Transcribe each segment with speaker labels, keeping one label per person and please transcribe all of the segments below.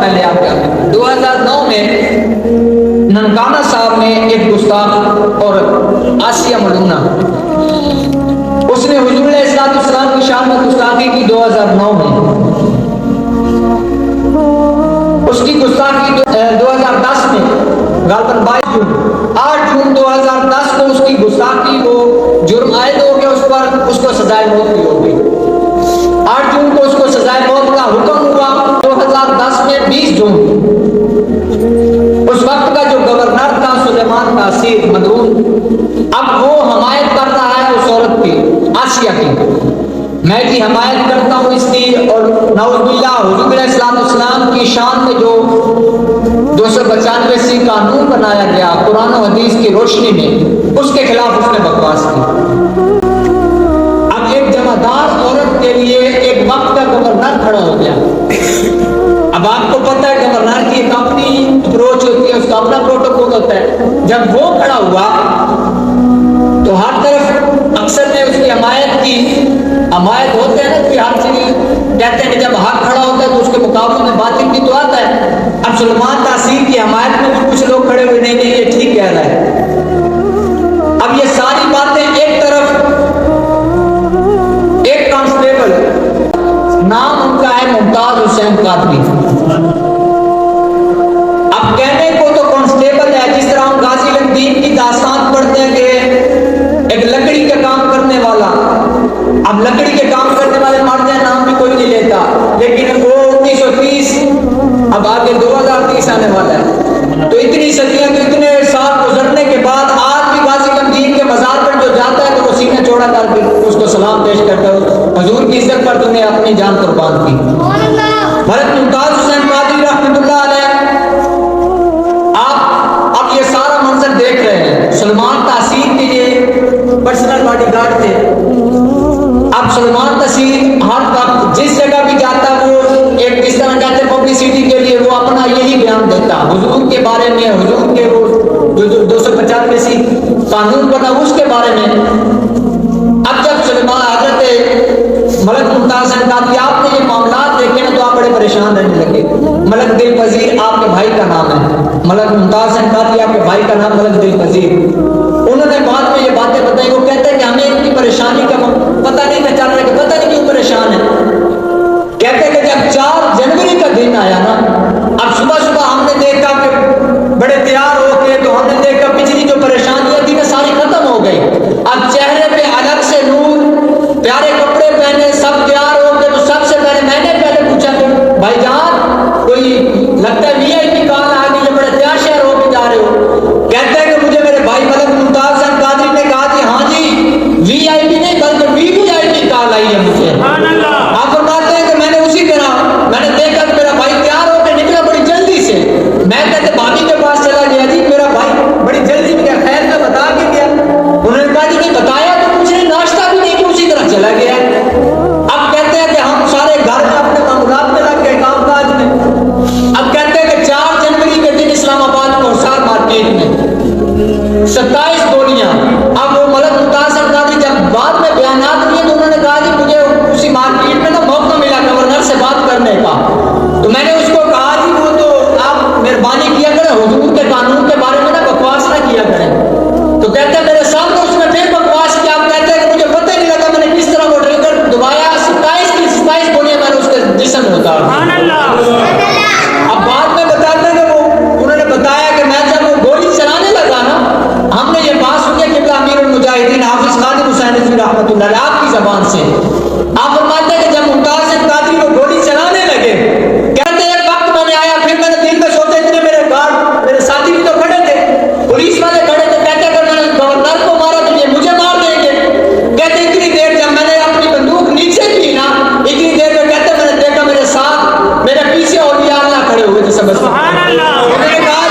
Speaker 1: पहले आ गया। 2009 में ननकाना साहब में एक गुस्ताख और आसिया मलूना, उसने हुजूर अलैहिस्सलाम की शान में गुस्ताखी की 2009 में। उसकी गुस्ताखी 2010 में गालबन 8 जून 2010 को उसकी गुस्ताखी को जुर्म आयद हो गया, उस पर उसको सजाए मौत की हो गई। 8 जून को उसको सजाए मौत का हुक्म हुआ। 2010 में 20 जून उस वक्त का जो गवर्नर था सुलेमान नासिर मदरून, अब वो हमायत कर रहा है उस औरत की, आसिया की। मैं जी हमायत करता हूँ इसकी, और नाउज़ुबिल्लाह हुजूर अलैहिस्सलाम की शान में जो 295 कानून बनाया गया कुरान और हदीस की रोशनी में, उसके खिलाफ उसने बकवास की। अब एक जमादार औरत के लिए एक वक्त का गवर्नर खड़ा हो गया। अब आपको पता है गवर्नर की एक अपनी अप्रोच होती है, उसका अपना प्रोटोकॉल होता है। जब वो खड़ा हुआ तो हर तरफ अक्सर ने उसकी हमायत की। हमायत होते हैं ना कि हर चीज कहते हैं कि जब हक खड़ा होता है तो उसके मुकाबले में बातिल भी तो आता है। अब सुलेमान नासिर की हमायत में भी कुछ लोग खड़े हुए, नहीं नहीं ये ठीक कह रहा है। अब ये सारी बातें एक तरफ, एक कांस्टेबल, नाम उनका है मुमताज हुसैन कादरी। अब कहने को तो कांस्टेबल है, जिस तरह हम गाजी लंदीन की दास्तान पढ़ते हैं कि एक लकड़ी का काम करने वाला, अब लकड़ी के काम करने वाले मर जाए नाम भी कोई नहीं लेता, लेकिन वो 1930, अब आगे 2030 आने वाला है, तो इतनी सदियां, तो इतने साल गुजरने के बाद आज भी गाजी लंदीन के मजार पर जो जाता है तो वो सीने चौड़ा करके उसको सलाम पेश करता है, हुजूर की इज्जत पर तुमने अपनी जान कुर्बान की। हज़रत मुमताज हुसैन कादरी रहमतुल्लाह अलैह, आप अब ये सारा मंजर देख रहे हैं। सुलेमान नासिर के ये पर्सनल बॉडीगार्ड थे। अब सुलेमान नासिर हर वक्त जिस जगह भी जाता वो एक जिस तरह कहते हैं पब्लिसिटी के लिए वो अपना यही बयान देता हुजूर के बारे में, हुजूर के वो जो 295 कानून बना उसके बारे में। अब जब सुलेमान हजरत मलक मुमताज कादरी आपने ये मामला देखे ना तो आप बड़े परेशान रहने लगे। मलक दिल पजीर आपके भाई का नाम है, मलक मुमताज कादरी आपके भाई का नाम मलक दिल पजीर। उन्होंने बाद में ये बातें बताई। वो कहते हैं कि हमें इनकी परेशानी का पता नहीं था चल रहा, कि पता नहीं क्यों परेशान है। कहते हैं कि जब 4 जनवरी का दिन आया ना, अब सुबह सुबह हमने देखा कि बड़े तैयार होके, तो हमने देखा पिछली जो परेशानियां थी ना सारी खत्म हो गई। अब चेहरे पे अलग से नूर, प्यारे कपड़े पहने, सब तैयार हो गए। तो सबसे पहले मैंने पूछा कि भाईजान कोई लगता है VIP कॉल आ गई, बड़े तैयार शहर होके जा रहे हो। कहते हैं कि मुझे मेरे भाई मलक मुमताज कादरी ने कहा कि हाँ जी VIP नहीं बल्कि VVIP कॉल आई है मुझे। आप फरमाते हैं कि मैंने उसी तरह मैंने देखा कि मेरा भाई तैयार होकर निकला बड़ी जल्दी से। मैं कहते भाभी के पास चला गया, जी मेरा भाई बड़ी जल्दी में गया, खैर मैं बता के गया। उन्होंने कहा जी नहीं बताया तो मुझे नाश्ता भी नहीं, उसी तरह चला गया। अब कहते हैं कि हम सारे घर में अपने मामूलात में लग गए, कामकाज में। अब कहते हैं कि 4 जनवरी के दिन इस्लामाबाद कोसार मार्केट में 27 गोलियां। अब वो मलक मुमताज कादरी जब बाद में बयानात दिए तो उन्होंने कहा कि मुझे उसी मार्केट में ना मौका मिला गवर्नर से बात करने का। तो मैंने उसको कहा जी वो तो आप मेहरबानी किया करें, हुजूर के कानून के बारे में ना बकवास ना किया करें। तो कहते हैं मेरे सामने उसने फिर बकवास किया। आप कहते हैं कि मुझे पता ही नहीं लगा मैंने किस तरह वो ट्रिगर दबाया। 27 गोलियां मैंने उसके जिस्म में उतार दी। अब बाद में बताते हैं कि वो उन्होंने बताया कि मैं जब वो गोली चलाने लगा ना, हमने ये बात सुनी कि अमीरुल मुजाहिदीन हाफिज खादिम हुसैन रहमतुल्लाह अलैह आपकी जबान से। आप फरमाते हैं कि जब मुमताज कादरी को गोली चलाने लगे, कहते हैं एक वक्त मैंने आया, फिर मैंने दिल में सोचा इतने मेरे गार्ड मेरे साथी भी तो खड़े थे, पुलिस वाले खड़े थे। कहते अगर मैंने गवर्नर को मारा तो ये मुझे मार देंगे। कहते इतनी देर जब मैंने अपनी बंदूक नीचे की ना, इतनी देर में कहते मैंने देखा मेरे साथ मेरे पीछे औलिया अल्लाह खड़े हुए थे सब। उन्होंने कहा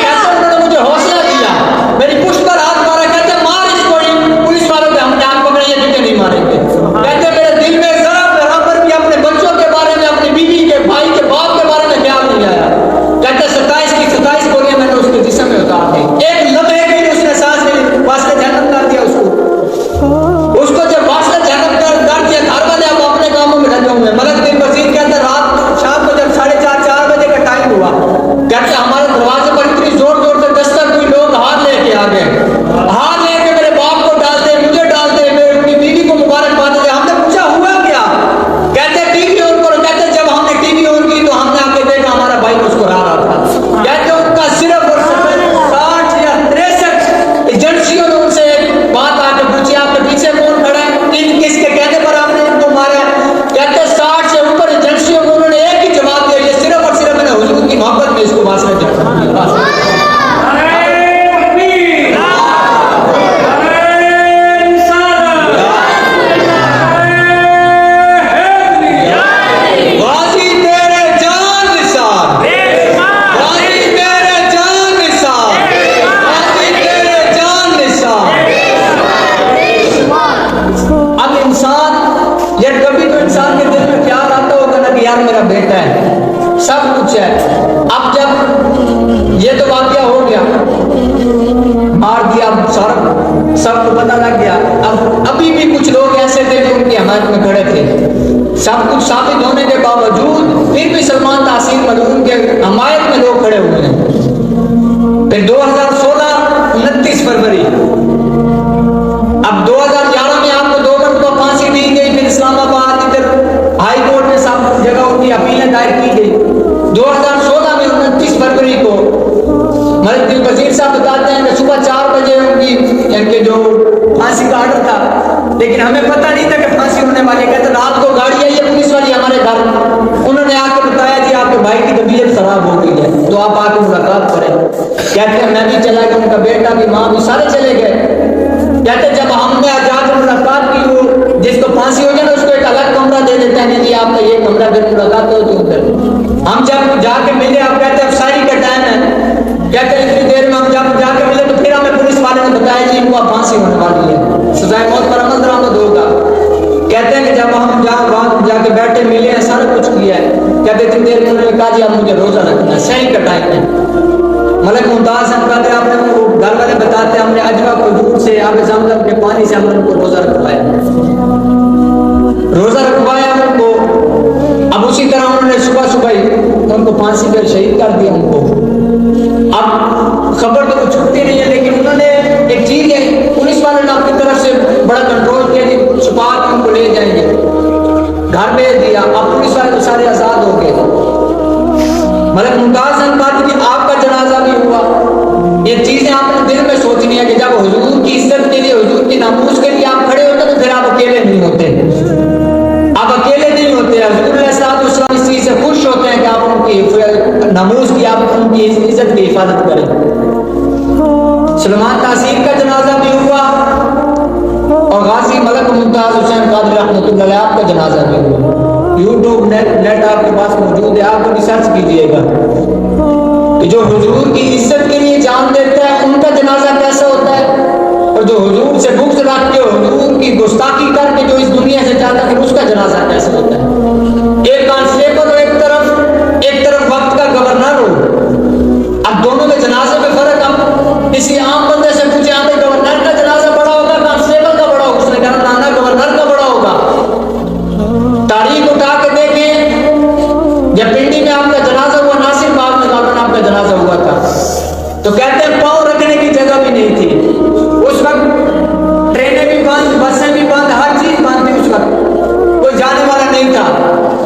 Speaker 1: कैसे उन्होंने मुझे हौसला दिया, मेरी पुष्ट पर हाथ मारा। कहते मार इसको, पुलिस वालों के हम जान पकड़े ये नहीं मारेंगे। कहते सब कुछ साबित होने के बावजूद फिर भी सलमान तासीर मजलूम के हमायत में लोग खड़े हुए हैं। फिर 2016 29 फरवरी, अब 2011 में आपको 2 मरतबा फांसी दी गई। फिर इस्लामाबाद इधर हाई कोर्ट में सब जगह उनकी अपीलें दायर की गई। 2016 में 29 फरवरी को मलिक दिल वजीर साहब बताते हैं कि सुबह 4 बजे उनकी जो फांसी का ऑर्डर था, लेकिन हमें पता नहीं था कि फांसी होने वाली। कहते रात को गाड़ी आई है पुलिस वाली हमारे घर, उन्होंने आके बताया जी आपके भाई की तबीयत खराब हो गई है, तो आप आके मुलाकात करें। कहते हैं मैं भी चला गया, उनका बेटा भी, माँ भी, सारे चले गए। कहते जब हमने जाकर मुलाकात की, वो जिसको फांसी हो जाए ना उसको एक अलग कमरा दे देते हैं, नहीं आपका ये कमरा, फिर मुलाकात होती उधर। हम जब जाके मिले, आप कहते हैं सारी का टाइम है, कहते हैं इतनी देर में हम जब जाके मिले तो फिर हमें पुलिस वाले ने बताया जी इनको फांसी होने वाली है, सजाए मौत पर अमल दरामद होगा। कहते हैं कि जब हम वहां जाके बैठे मिले हैं, सारा कुछ किया है, कहते इतनी देर में उन्होंने कहा जी अब मुझे रोजा रखना है, सही का टाइम है। मलिक मुमताज कहते आपने घर वाले बताते हमने अजवा को दूध से आगे जमजम के पानी से हमने उनको रोजा रखवाया उनको। अब उसी तरह उन्होंने सुबह सुबह ही उनको फांसी पर शहीद कर दिया उनको। अब खबर तो कुछ छुट्टी नहीं है, लेकिन उन्होंने एक चीज है, पुलिस वाले ने अपनी तरफ से बड़ा कंट्रोल किया कि छुपा के उनको ले जाएंगे, घर भेज दिया। अब पुलिस वाले तो सारे आजाद हो गए। मलिक मुमताज कहते कि आपका जनाजा भी हुआ। ये चीजें आपने दिल में सोचनी है कि जब हुजूर की इज्जत के लिए, हुजूर की नामूस के लिए आप खड़े होते तो फिर आप अकेले नहीं होते, आप अकेले नहीं होते। हुजूर अलैहिस्सलाम इस चीज से खुश होते हैं कि आप उनकी नामूस की, आप उनकी इज्जत की हिफाजत करें। सलमान तासीर का जनाजा भी हुआ और गाजी मलिक मुमताज हुसैन कादरी रहमतुल्लाह अलैह आपका जनाजा भी हुआ। यूट्यूब नेट आपके पास मौजूद है, आप कभी सर्च कीजिएगा कि जो हुजूर की इज्जत के लिए जान देता है उनका जनाजा कैसा होता है, और जो हुजूर से बुग़्ज़ रख के हुजूर की गुस्ताखी करके जो इस दुनिया से जाता है उसका जनाजा कैसा होता है। एक कांस्टेबल हो, एक तरफ वक्त का गवर्नर हो। अब दोनों के जनाजे में फर्क, हम किसी आम बंदे से पूछे हमें गवर्नर का जनाजा बड़ा होगा कांस्टेबल का बड़ा होगा, उसने कहा नाना गवर्नर का बड़ा होगा। तारीख उठा के देखें, जब पिंडी में आपका जनाजा हुआ, नासिर बाग में आपका जनाजा हुआ था, तो कहते हैं पाँव रखने की जगह भी नहीं थी उस वक्त। ट्रेनें भी बंद, बसें भी बंद, हर चीज बंद थी उस वक्त, कोई जाने वाला नहीं था,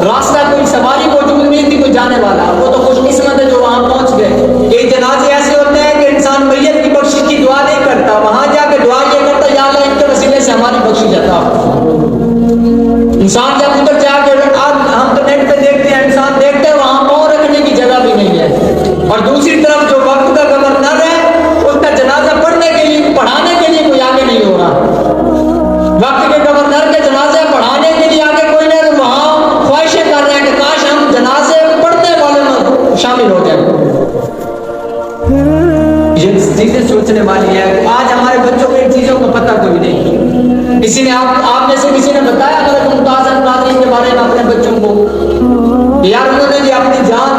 Speaker 1: रास्ता कोई सवारी मौजूद नहीं थी कोई जाने वाला। वो तो खुशकिस्मत है जो वहां पहुंच गए। ये जनाजे ऐसे होते हैं कि इंसान मैयत की बख्शिश की दुआ नहीं करता, वहां जाके दुआ ये करता या अल्लाह इनके वसीले से हमारी बख्शिश जाता। इंसान जब उधर जाके, आज हम तो नेट पे देखते हैं, इंसान देखते हैं वहां पाँव रखने की जगह भी नहीं है। और दूसरी तरफ जो वक्त का गवर्नर है उसका जनाजा पढ़ने के लिए, पढ़ाने के लिए कोई आगे नहीं हो रहा। वक्त के गवर्नर के जनाजे पढ़ाने के लिए आगे कोई नहीं, तो वहां ख्वाहिशें कर रहे हैं कि काश हम जनाजे पढ़ने वाले में शामिल हो जाए। ये चीजें सोचने वाली है। आज हमारे बच्चों को इन चीजों का पता कोई नहीं। किसी ने आप में से किसी ने बताया मलिक मुमताज कादरी के बारे में अपने बच्चों को, यार उन्होंने जी अपनी जान